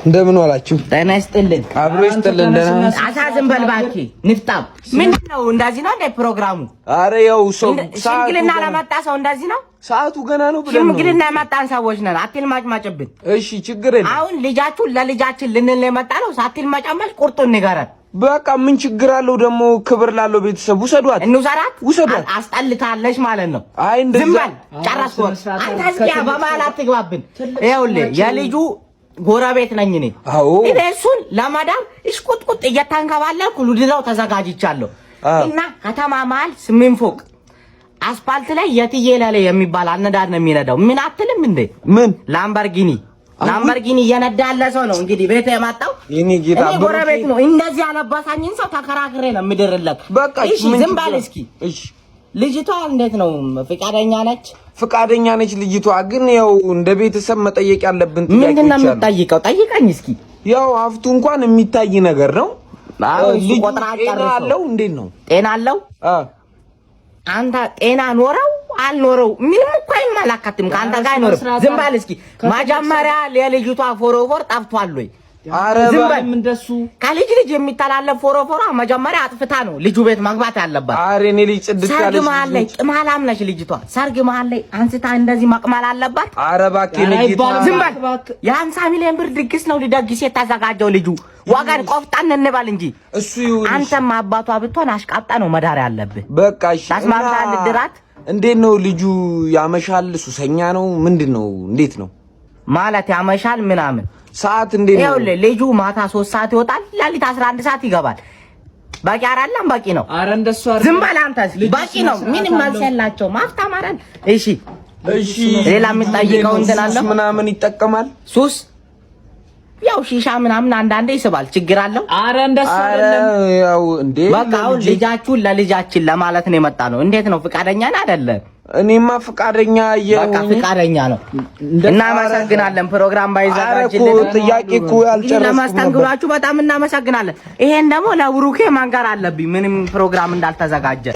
እንደምን ዋላችሁ? ጤና ይስጥልን። አብሮ ይስጥልን። ደህና አሳዝን በልባኪ ንፍጣም ምንድነው? እንደዚህ ነው እንደ ፕሮግራሙ? አረ ያው ሰው ሽምግልና ለመጣ ሰው እንደዚህ ነው። ሰዓቱ ገና ነው ብለን ነው ሽምግልና የመጣን ሰዎች ነን። አትልማጭማጭብን። እሺ ችግር የለም። አሁን ልጃችሁ ለልጃችን ልንል የመጣ ነው። ሳትልማጭማጭ ቁርጡን ንገረን። በቃ ምን ችግር አለው ደግሞ? ክብር ላለው ቤተሰብ ውሰዷት። እንውሰዳት። ውሰዷት። አስጠልታለሽ ማለት ነው። አይ እንደዛ ዝም በል ጨረስኩ። አንተ እስኪ በማላት ትግባብን። ይኸውልህ የልጁ ጎረቤት ነኝ እኔ። አዎ እሱን ለማዳም እሽቁጥቁጥ እየተንከባለልኩ ልድረው ተዘጋጅቻለሁ። እና ከተማ መሀል 8 ፎቅ አስፋልት ላይ የትዬ ለለ የሚባል አነዳድ ነው የሚነዳው። ምን አትልም እንዴ? ምን ላምበርጊኒ እየነዳ ያለ ሰው ነው እንግዲህ ቤት የማጣው። የኔ ጌታ ጎረቤት ነው። እንደዚህ ያለባሳኝን ሰው ተከራክሬ ነው የምድርለት። በቃ እሺ ዝም በል እስኪ። እሺ ልጅቷ እንዴት ነው? ፍቃደኛ ነች? ፍቃደኛ ነች ልጅቷ። ግን ያው እንደ ቤተሰብ መጠየቅ ያለብን ጥያቄ ምንድነው የምትጠይቀው? ጠይቀኝ እስኪ። ያው ሀብቱ እንኳን የሚታይ ነገር ነው። ልጅ ቆጥራ አለው። እንዴት ነው? ጤና አለው? አንተ ጤና ኖረው አልኖረው ምንም እኮ አይመለከትም። ካንተ ጋር አይኖርም። ዝም በል እስኪ። መጀመሪያ የልጅቷ ፎሮፎር ጠፍቷል ወይ? አረ ባም እንደሱ ከልጅ ልጅ የሚተላለፍ ፎሮፎራ መጀመሪያ አጥፍታ ነው ልጁ ቤት መግባት ያለባት። አረ እኔ ልጅ ጽድት ያለች ሰርግ መሀል ላይ ቅማላም ነች ልጅቷ። ሰርግ መሀል ላይ አንስታ እንደዚህ መቅማል አለባት? አረ እባክህ ዝም በል። የ50 ሚሊዮን ብር ድግስ ነው ሊደግስ የተዘጋጀው ልጁ። ዋጋን ቆፍጣን እንበል እንጂ እሱ ይሁን። አንተም አባቷ ብትሆን አሽቃጣ ነው መዳር ያለብህ። በቃ እሺ። ታስማምታል ድራት። እንዴት ነው ልጁ? ያመሻል? ሱሰኛ ነው? ምንድነው? እንዴት ነው ማለት ያመሻል ምናምን? ሰዓት እንዴት ነው? ይኸውልህ ልጁ ማታ 3 ሰዓት ይወጣል፣ ሌሊት 11 ሰዓት ይገባል። በቂ አይደለም? በቂ ነው። አረ እንደሱ አይደለም። ዝም በል አንተስ። በቂ ነው። ምንም መልስ የላቸውም። አፍታማራን። እሺ እሺ። ሌላ የምትጠይቀው እንትን አለ? ምናምን ይጠቀማል? ሱስ ያው ሺሻ ምናምን አንዳንዴ ይስባል። ችግር አለው? አረ እንደሱ አይደለም። ያው እንዴ በቃ አሁን ልጃችሁን ለልጃችን ለማለት ነው የመጣ ነው። እንዴት ነው? ፍቃደኛ ነህ አይደለም? እኔማ ፍቃደኛ በቃ ፍቃደኛ ነው። እናመሰግናለን። ፕሮግራም ባይዘጋጅልን ጥያቄ እኮ ያልጨረስኩ ለማስተንግዷችሁ በጣም እናመሰግናለን። ይሄን ደግሞ ለብሩኬ መንገር አለብኝ ምንም ፕሮግራም እንዳልተዘጋጀ